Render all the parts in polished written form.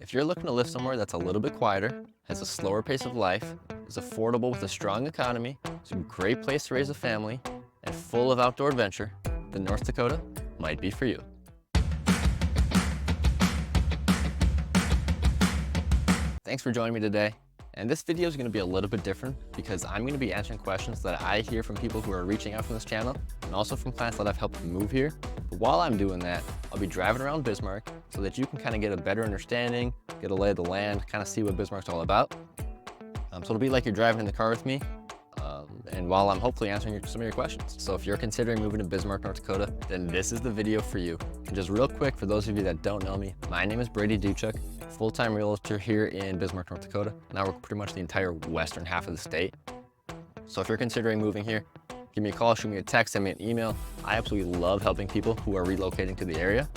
If you're looking to live somewhere that's a little bit quieter, has a slower pace of life, is affordable with a strong economy, is a great place to raise a family, and full of outdoor adventure, then North Dakota might be for you. Thanks for joining me today. And this video is going to be a little bit different because I'm going to be answering questions that I hear from people who are reaching out from this channel and also from clients that I've helped move here. But while I'm doing that, I'll be driving around Bismarck so that you can kind of get a better understanding, get a lay of the land, kind of see what Bismarck's all about. So it'll be like you're driving in the car with me, and while I'm hopefully answering some of your questions. So if you're considering moving to Bismarck, North Dakota, then this is the video for you. And just real quick, for those of you that don't know me, my name is Brady Duchuk, full-time realtor here in Bismarck, North Dakota, and I work pretty much the entire western half of the state. So if you're considering moving here, give me a call, shoot me a text, send me an email. I absolutely love helping people who are relocating to the area,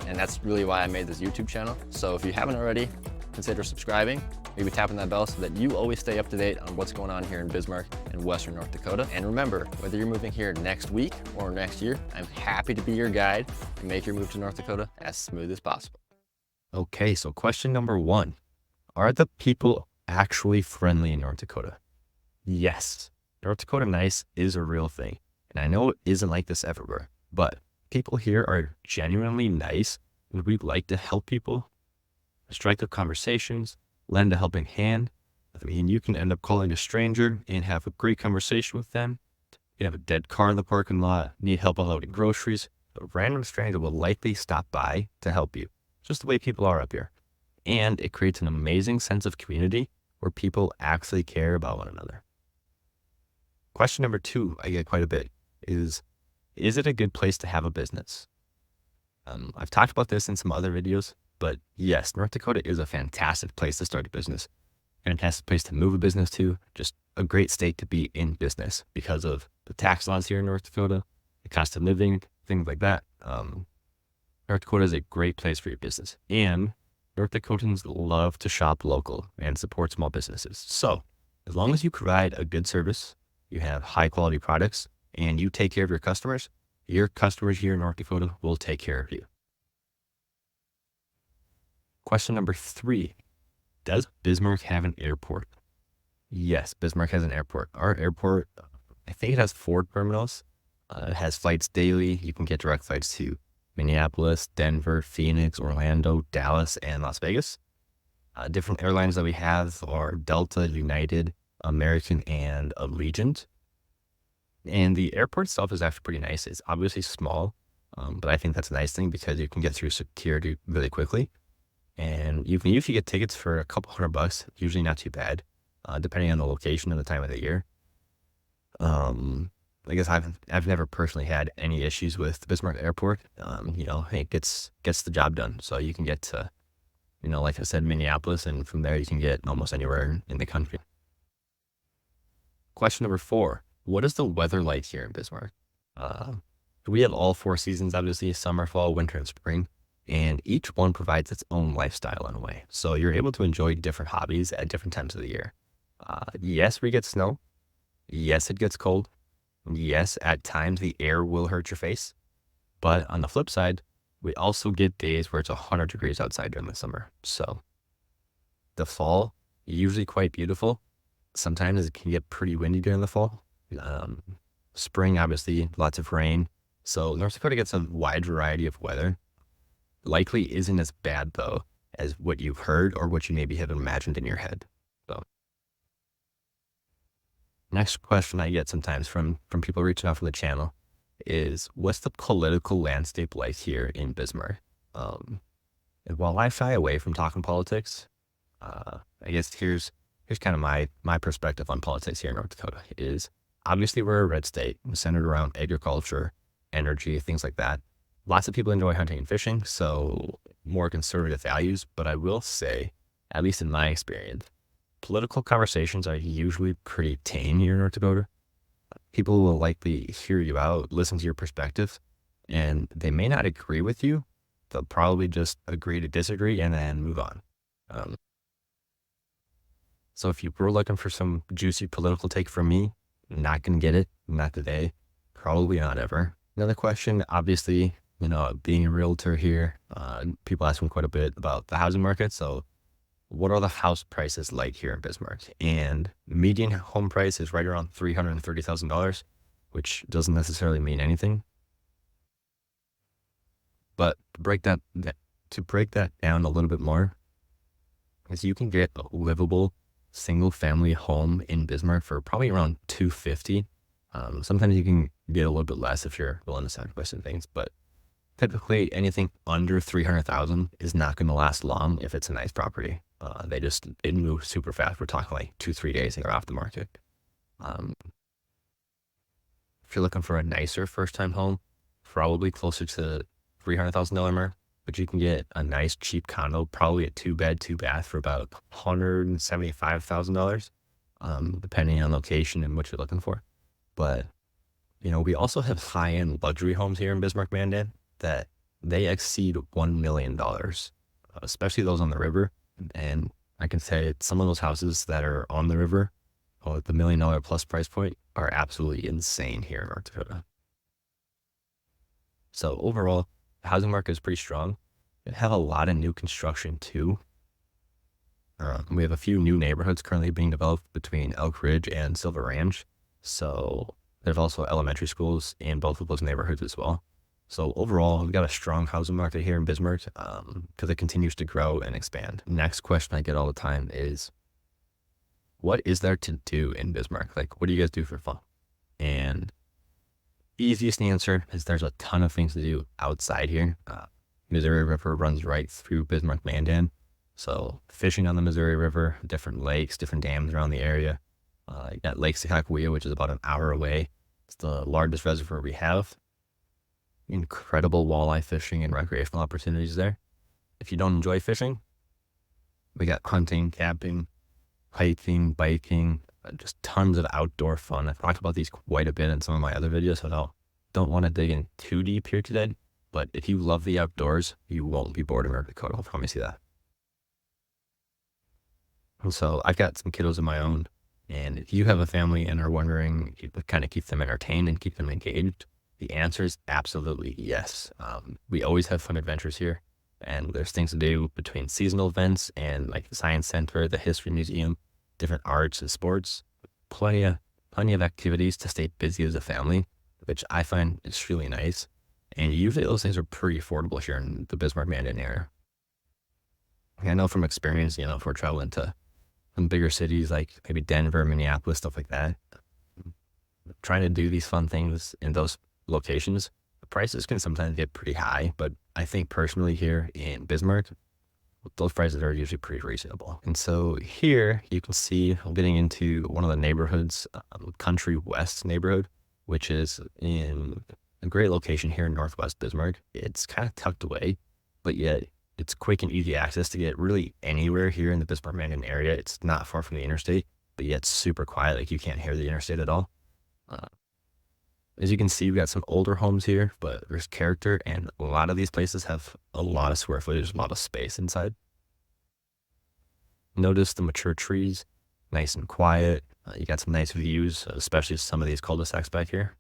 and that's really why I made this YouTube channel. So if you haven't already, consider subscribing, maybe tapping that bell so that you always stay up to date on what's going on here in Bismarck and western North Dakota. And remember, whether you're moving here next week or next year, I'm happy to be your guide and make your move to North Dakota as smooth as possible. Okay, so question number one, are the people actually friendly in North Dakota? Yes, North Dakota Nice is a real thing. And I know it isn't like this everywhere, but people here are genuinely nice and we like to help people, strike up conversations, lend a helping hand. I mean, you can end up calling a stranger and have a great conversation with them. You have a dead car in the parking lot, need help unloading groceries. A random stranger will likely stop by to help you. Just the way people are up here. And it creates an amazing sense of community where people actually care about one another. Question number two, I get quite a bit, is it a good place to have a business? I've talked about this in some other videos, but yes, North Dakota is a fantastic place to start a business. Fantastic place to move a business to, just a great state to be in business because of the tax laws here in North Dakota, the cost of living, things like that. North Dakota is a great place for your business, and North Dakotans love to shop local and support small businesses. So as long as you provide a good service, you have high quality products, and you take care of your customers here in North Dakota will take care of you. Question number three, does Bismarck have an airport? Yes, Bismarck has an airport. Our airport, I think it has 4 terminals. It has flights daily. You can get direct flights to Minneapolis, Denver, Phoenix, Orlando, Dallas, and Las Vegas. Different airlines that we have are Delta, United, American, and Allegiant. And the airport itself is actually pretty nice. It's obviously small, but I think that's a nice thing because you can get through security really quickly. And you can usually get tickets for a couple $100, usually not too bad, depending on the location and the time of the year. I guess I've never personally had any issues with the Bismarck Airport. It gets the job done. So you can get to, like I said, Minneapolis, and from there you can get almost anywhere in the country. Question number 4, what is the weather like here in Bismarck? We have all 4 seasons, obviously, summer, fall, winter, and spring, and each one provides its own lifestyle in a way. So you're able to enjoy different hobbies at different times of the year. Yes, we get snow. Yes, it gets cold. Yes, at times the air will hurt your face, but on the flip side, we also get days where it's 100 degrees outside during the summer. So the fall, usually quite beautiful. Sometimes it can get pretty windy during the fall. Spring, obviously, lots of rain. So North Dakota gets a wide variety of weather. Likely isn't as bad though as what you've heard or what you maybe have imagined in your head. So next question I get sometimes from people reaching out from the channel is, what's the political landscape like here in Bismarck? And while I shy away from talking politics, I guess here's kind of my perspective on politics here in North Dakota is, obviously we're a red state centered around agriculture, energy, things like that. Lots of people enjoy hunting and fishing, so more conservative values. But I will say, at least in my experience, political conversations are usually pretty tame here in North Dakota. People will likely hear you out, listen to your perspective, and they may not agree with you. They'll probably just agree to disagree and then move on. So if you were looking for some juicy political take from me, not going to get it, not today, probably not ever. Another question, obviously, being a realtor here, people ask me quite a bit about the housing market. So what are the house prices like here in Bismarck? And the median home price is right around $330,000, which doesn't necessarily mean anything. But to break that down a little bit more, is you can get a livable single family home in Bismarck for probably around $250,000. Sometimes you can get a little bit less if you're willing to sacrifice some things, but typically anything under $300,000 is not going to last long if it's a nice property. It moves super fast. We're talking like 2-3 days and they're off the market. If you're looking for a nicer first time home, probably closer to $300,000 mark, but you can get a nice cheap condo, probably a 2-bed, 2-bath for about $175,000, depending on location and what you're looking for. But, we also have high-end luxury homes here in Bismarck Mandan that they exceed $1 million, especially those on the river. And I can say some of those houses that are on the river, at the $1 million plus price point, are absolutely insane here in North Dakota. So overall, the housing market is pretty strong. We have a lot of new construction too. We have a few new neighborhoods currently being developed between Elk Ridge and Silver Ranch. So there's also elementary schools in both of those neighborhoods as well. So overall, we've got a strong housing market here in Bismarck because it continues to grow and expand. Next question I get all the time is, what is there to do in Bismarck? Like, what do you guys do for fun? And easiest answer is there's a ton of things to do outside here. Missouri River runs right through Bismarck Mandan. So fishing on the Missouri River, different lakes, different dams around the area. You got Lake Sakakawea, which is about an hour away. It's the largest reservoir we have. Incredible walleye fishing and recreational opportunities there. If you don't enjoy fishing, we got hunting, camping, hiking, biking, just tons of outdoor fun. I've talked about these quite a bit in some of my other videos, so I don't want to dig in too deep here today. But if you love the outdoors, you won't be bored in North Dakota. I'll promise you that. And so I've got some kiddos of my own, and if you have a family and are wondering if you kind of keep them entertained and keep them engaged, the answer is absolutely yes. We always have fun adventures here, and there's things to do between seasonal events and like the Science Center, the History Museum, different arts and sports. Plenty of activities to stay busy as a family, which I find is really nice. And usually those things are pretty affordable here in the Bismarck Mandan area. I know from experience, if we're traveling to some bigger cities like maybe Denver, Minneapolis, stuff like that, trying to do these fun things in those locations, the prices can sometimes get pretty high. But I think personally here in Bismarck, those prices are usually pretty reasonable. And so here you can see I'm getting into one of the neighborhoods, Country West neighborhood, which is in a great location here in Northwest Bismarck. It's kind of tucked away, but yet it's quick and easy access to get really anywhere here in the Bismarck Mandan area. It's not far from the interstate, but yet super quiet. Like you can't hear the interstate at all. As you can see, we've got some older homes here, but there's character, and a lot of these places have a lot of square footage, a lot of space inside. Notice the mature trees, nice and quiet. You got some nice views, especially some of these cul-de-sacs back here.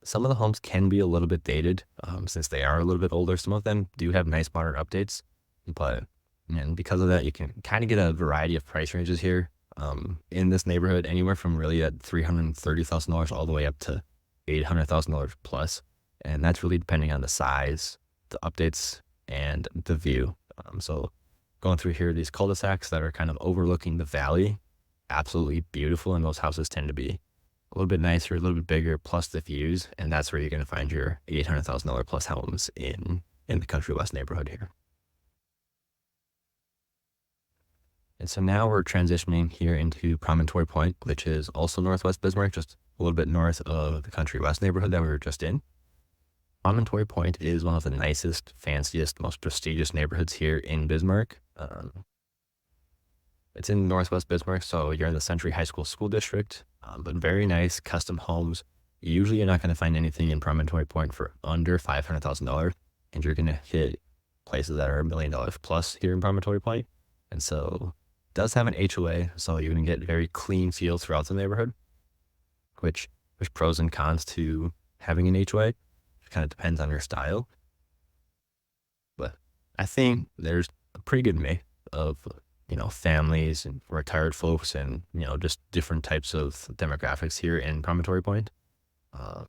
Some of the homes can be a little bit dated since they are a little bit older. Some of them do have nice modern updates, and because of that, you can kind of get a variety of price ranges here. In this neighborhood, anywhere from really at $330,000 all the way up to $800,000 plus. And that's really depending on the size, the updates, and the view. So going through here, these cul-de-sacs that are kind of overlooking the valley, absolutely beautiful. And those houses tend to be a little bit nicer, a little bit bigger, plus the views. And that's where you're going to find your $800,000 plus homes in the Country West neighborhood here. And so now we're transitioning here into Promontory Point, which is also Northwest Bismarck, just a little bit north of the Country West neighborhood that we were just in. Promontory Point is one of the nicest, fanciest, most prestigious neighborhoods here in Bismarck. It's in Northwest Bismarck, so you're in the Century High School School District, but very nice custom homes. Usually you're not going to find anything in Promontory Point for under $500,000, and you're going to hit places that are $1 million plus here in Promontory Point. And so does have an HOA, so you're going to get very clean feel throughout the neighborhood, which there's pros and cons to having an HOA. It kind of depends on your style. But I think there's a pretty good mix of, families and retired folks and, just different types of demographics here in Promontory Point. Uh,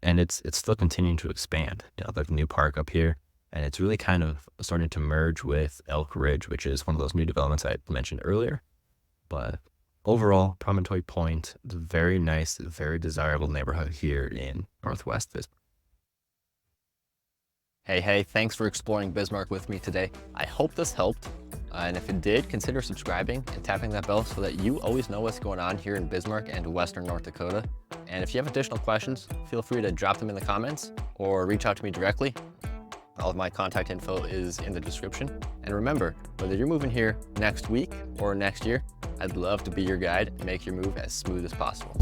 and it's still continuing to expand. There's a new park up here, and it's really kind of starting to merge with Elk Ridge, which is one of those new developments I mentioned earlier. But overall, Promontory Point is a very nice, very desirable neighborhood here in Northwest Bismarck. Hey, thanks for exploring Bismarck with me today. I hope this helped. And if it did, consider subscribing and tapping that bell so that you always know what's going on here in Bismarck and Western North Dakota. And if you have additional questions, feel free to drop them in the comments or reach out to me directly. All of my contact info is in the description. And remember, whether you're moving here next week or next year, I'd love to be your guide and make your move as smooth as possible.